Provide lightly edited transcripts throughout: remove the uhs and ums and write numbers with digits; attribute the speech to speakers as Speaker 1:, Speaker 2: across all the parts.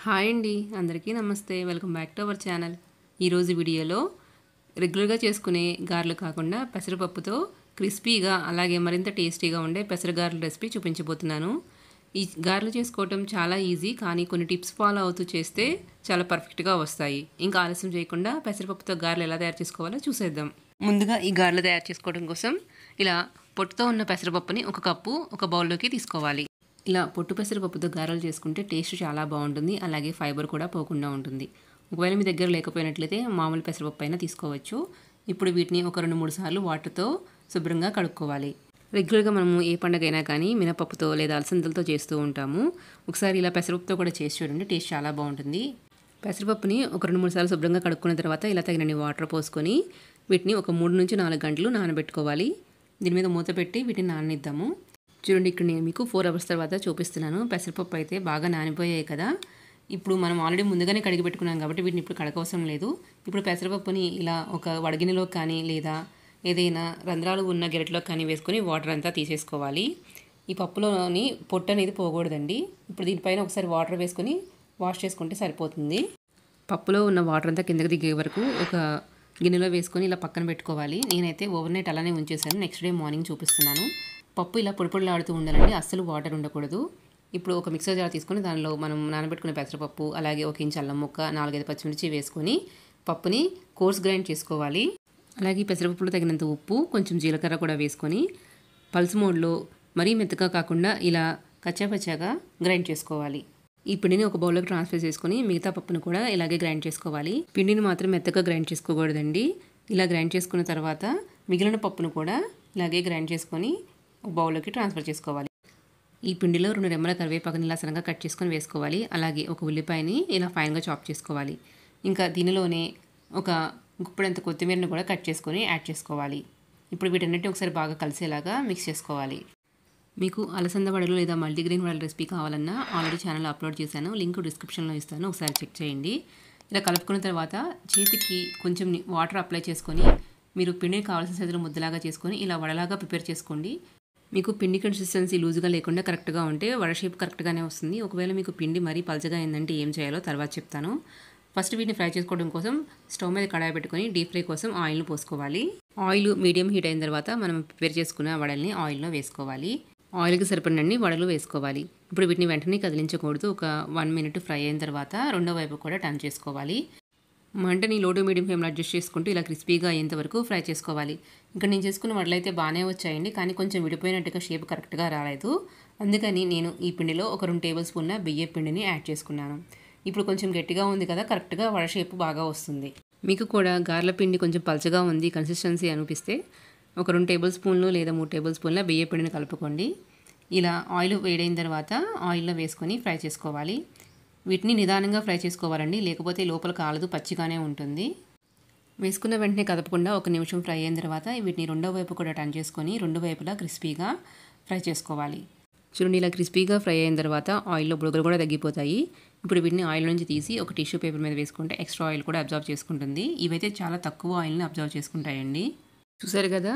Speaker 1: Hi అండి, అందరికీ నమస్తే. Welcome back to our channel. ఈరోజు వీడియోలో రెగ్యులర్గా చేసుకునే గారెలు కాకుండా పెసరపప్పుతో క్రిస్పీగా అలాగే మరింత టేస్టీగా ఉండే పెసరగారెల రెసిపీ చూపించబోతున్నాను. ఈ గారెలు చేసుకోవటం చాలా ఈజీ, కానీ కొన్ని టిప్స్ ఫాలో అవుతూ చేస్తే చాలా పర్ఫెక్ట్గా వస్తాయి. ఇంకా ఆలస్యం చేయకుండా పెసరపప్పుతో గారెలు ఎలా తయారు చేసుకోవాలో చూసేద్దాం. ముందుగా ఈ గారెలు తయారు చేసుకోవడం కోసం ఇలా పొట్టుతో ఉన్న పెసరపప్పుని ఒక కప్పు ఒక బౌల్లోకి తీసుకోవాలి. ఇలా పొట్టు పెసరపప్పుతో గారెలు చేసుకుంటే టేస్ట్ చాలా బాగుంటుంది, అలాగే ఫైబర్ కూడా పోకుండా ఉంటుంది. ఒకవేళ మీ దగ్గర లేకపోయినట్లయితే మామూలు పెసరపప్పు అయినా తీసుకోవచ్చు. ఇప్పుడు వీటిని ఒక 2-3 సార్లు వాటర్తో శుభ్రంగా కడుక్కోవాలి. రెగ్యులర్గా మనము ఏ పండుగైనా కానీ మినపప్పుతో లేదా అలసందలతో చేస్తూ ఉంటాము. ఒకసారి ఇలా పెసరపప్పుతో కూడా చేసి చూడండి, టేస్ట్ చాలా బాగుంటుంది. పెసరపప్పుని ఒక 2-3 సార్లు శుభ్రంగా కడుక్కున్న తర్వాత ఇలా తగినన్ని వాటర్ పోసుకొని వీటిని ఒక 3-4 గంటలు నానబెట్టుకోవాలి. దీని మీద మూత పెట్టి వీటిని నాననిద్దాము. చూడండి, ఇక్కడ నేను మీకు 4 అవర్స్ తర్వాత చూపిస్తున్నాను. పెసరపప్పు అయితే బాగా నానిపోయాయి కదా. ఇప్పుడు మనం ఆల్రెడీ ముందుగానే కడిగి పెట్టుకున్నాం కాబట్టి వీటిని ఇప్పుడు కడగవసరం లేదు. ఇప్పుడు పెసరపప్పుని ఇలా ఒక వడగిన్నెలో కానీ లేదా ఏదైనా రంధ్రాలు ఉన్న గెరట్లో కానీ వేసుకొని వాటర్ అంతా తీసేసుకోవాలి. ఈ పప్పులోని పొట్టు అనేది పోకూడదండి. ఇప్పుడు దీనిపైన ఒకసారి వాటర్ వేసుకొని వాష్ చేసుకుంటే సరిపోతుంది. పప్పులో ఉన్న వాటర్ అంతా కిందకి దిగే వరకు ఒక గిన్నెలో వేసుకొని ఇలా పక్కన పెట్టుకోవాలి. నేనైతే ఓవర్ నైట్ అలానే ఉంచేసాను. నెక్స్ట్ డే మార్నింగ్ చూపిస్తున్నాను. పప్పు ఇలా పొడిపొడిలాడుతూ ఉండాలండి, అస్సలు వాటర్ ఉండకూడదు. ఇప్పుడు ఒక మిక్సర్ జార్ తీసుకొని దానిలో మనం నానబెట్టుకునే పెసరపప్పు, అలాగే 1 ఇంచ్ అల్లం ముక్క, 4-5 పచ్చిమిర్చి వేసుకొని పప్పుని కోర్స్ గ్రైండ్ చేసుకోవాలి. అలాగే పెసరపప్పులో తగినంత ఉప్పు, కొంచెం జీలకర్ర కూడా వేసుకొని పల్స్ మోడ్లో మరీ మెత్తగా కాకుండా ఇలా కచ్చాపచ్చాగా గ్రైండ్ చేసుకోవాలి. ఈ పిండిని ఒక బౌల్లోకి ట్రాన్స్ఫర్ చేసుకొని మిగతా పప్పును కూడా ఇలాగే గ్రైండ్ చేసుకోవాలి. పిండిని మాత్రం మెత్తగా గ్రైండ్ చేసుకోకూడదండి. ఇలా గ్రైండ్ చేసుకున్న తర్వాత మిగిలిన పప్పును కూడా ఇలాగే గ్రైండ్ చేసుకొని ఒక బౌల్లోకి ట్రాన్స్ఫర్ చేసుకోవాలి. ఈ పిండిలో 2 రెమ్మల కరివేపాకుని ఇలా సన్నగా కట్ చేసుకొని వేసుకోవాలి. అలాగే ఒక ఉల్లిపాయని ఇలా ఫైన్గా చాప్ చేసుకోవాలి. ఇంకా దీనిలోనే ఒక గుప్పెడంత కొత్తిమీరని కూడా కట్ చేసుకొని యాడ్ చేసుకోవాలి. ఇప్పుడు వీటన్నిటిని ఒకసారి బాగా కలిసేలాగా మిక్స్ చేసుకోవాలి. మీకు అలసంద వడలు లేదా మల్టీగ్రెయిన్ వడల రెసిపీ కావాలన్నా ఆల్రెడీ ఛానల్లో అప్లోడ్ చేశాను, లింక్ డిస్క్రిప్షన్లో ఇస్తాను, ఒకసారి చెక్ చేయండి. ఇలా కలుపుకున్న తర్వాత చేతికి కొంచెం వాటర్ అప్లై చేసుకొని మీరు పిండిని కావాల్సిన సైజులో ముద్దలాగా చేసుకొని ఇలా వడలాగా ప్రిపేర్ చేసుకోండి. మీకు పిండి కన్సిస్టెన్సీ లూజ్గా లేకుండా కరెక్ట్గా ఉంటే వడ షేప్ కరెక్ట్గానే వస్తుంది. ఒకవేళ మీకు పిండి మరీ పలచగా అయిందంటే ఏం చేయాలో తర్వాత చెప్తాను. ఫస్ట్ వీటిని ఫ్రై చేసుకోవడం కోసం స్టవ్ మీద కడాయి పెట్టుకొని డీప్ ఫ్రై కోసం ఆయిల్ను పోసుకోవాలి. ఆయిల్ మీడియం హీట్ అయిన తర్వాత మనం ప్రిపేర్ చేసుకున్న వడల్ని ఆయిల్లో వేసుకోవాలి. ఆయిల్కి సరిపడినన్ని వడలు వేసుకోవాలి. ఇప్పుడు వీటిని వెంటనే కదిలించకూడదు. ఒక 1 మినిట్ ఫ్రై అయిన తర్వాత రెండో వైపు కూడా టర్న్ చేసుకోవాలి. మంటని లో టు మీడియం ఫ్లేమ్లో అడ్జస్ట్ చేసుకుంటూ ఇలా క్రిస్పీగా అయ్యేంత వరకు ఫ్రై చేసుకోవాలి. ఇక్కడ నేను చేసుకున్న వడలు అయితే బాగానే వచ్చాయండి, కానీ కొంచెం విడిపోయినట్టుగా షేప్ కరెక్ట్గా రాలేదు. అందుకని నేను ఈ పిండిలో ఒక 2 టేబుల్ స్పూన్ల బియ్యం పిండిని యాడ్ చేసుకున్నాను. ఇప్పుడు కొంచెం గట్టిగా ఉంది కదా, కరెక్ట్గా వడ షేప్ బాగా వస్తుంది. మీకు కూడా గారెల పిండి కొంచెం పలచగా ఉంది కన్సిస్టెన్సీ అనిపిస్తే ఒక 2 టేబుల్ స్పూన్లు లేదా 3 టేబుల్ స్పూన్ల బియ్యం పిండిని కలుపుకోండి. ఇలా ఆయిల్ వేడైన తర్వాత ఆయిల్లో వేసుకొని ఫ్రై చేసుకోవాలి. వీటిని నిదానంగా ఫ్రై చేసుకోవాలండి, లేకపోతే లోపల కాలదు, పచ్చిగానే ఉంటుంది. వేసుకున్న వెంటనే కదపకుండా 1 నిమిషం ఫ్రై అయిన తర్వాత వీటిని రెండో వైపు కూడా టర్న్ చేసుకొని 2 వైపులా క్రిస్పీగా ఫ్రై చేసుకోవాలి. చూడండి, ఇలా క్రిస్పీగా ఫ్రై అయిన తర్వాత ఆయిల్లో బుడగలు కూడా తగ్గిపోతాయి. ఇప్పుడు వీటిని ఆయిల్ నుంచి తీసి ఒక టిష్యూ పేపర్ మీద వేసుకుంటే ఎక్స్ట్రా ఆయిల్ కూడా అబ్జర్వ్ చేసుకుంటుంది. ఇవైతే చాలా తక్కువ ఆయిల్ని అబ్జర్వ్ చేసుకుంటాయండి. చూసారు కదా,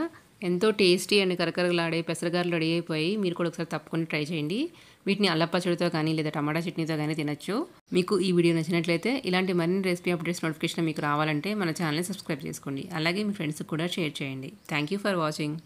Speaker 1: ఎంతో టేస్టీ అండ్ కరకరలాడే పెసరగారెలు రెడీ అయిపోయి. మీరు కూడా ఒకసారి తప్పకుండా ట్రై చేయండి. వీటిని అల్లం పచ్చడితో కానీ లేదా టమాటా చట్నీతో కానీ తినచ్చు. మీకు ఈ వీడియో నచ్చినట్లయితే ఇలాంటి మరిన్ని రెసిపీ అప్డేట్స్ నోటిఫికేషన్ మీకు రావాలంటే మన ఛానల్ని సబ్స్క్రైబ్ చేసుకోండి. అలాగే మీ ఫ్రెండ్స్కి కూడా షేర్ చేయండి. Thank you for watching.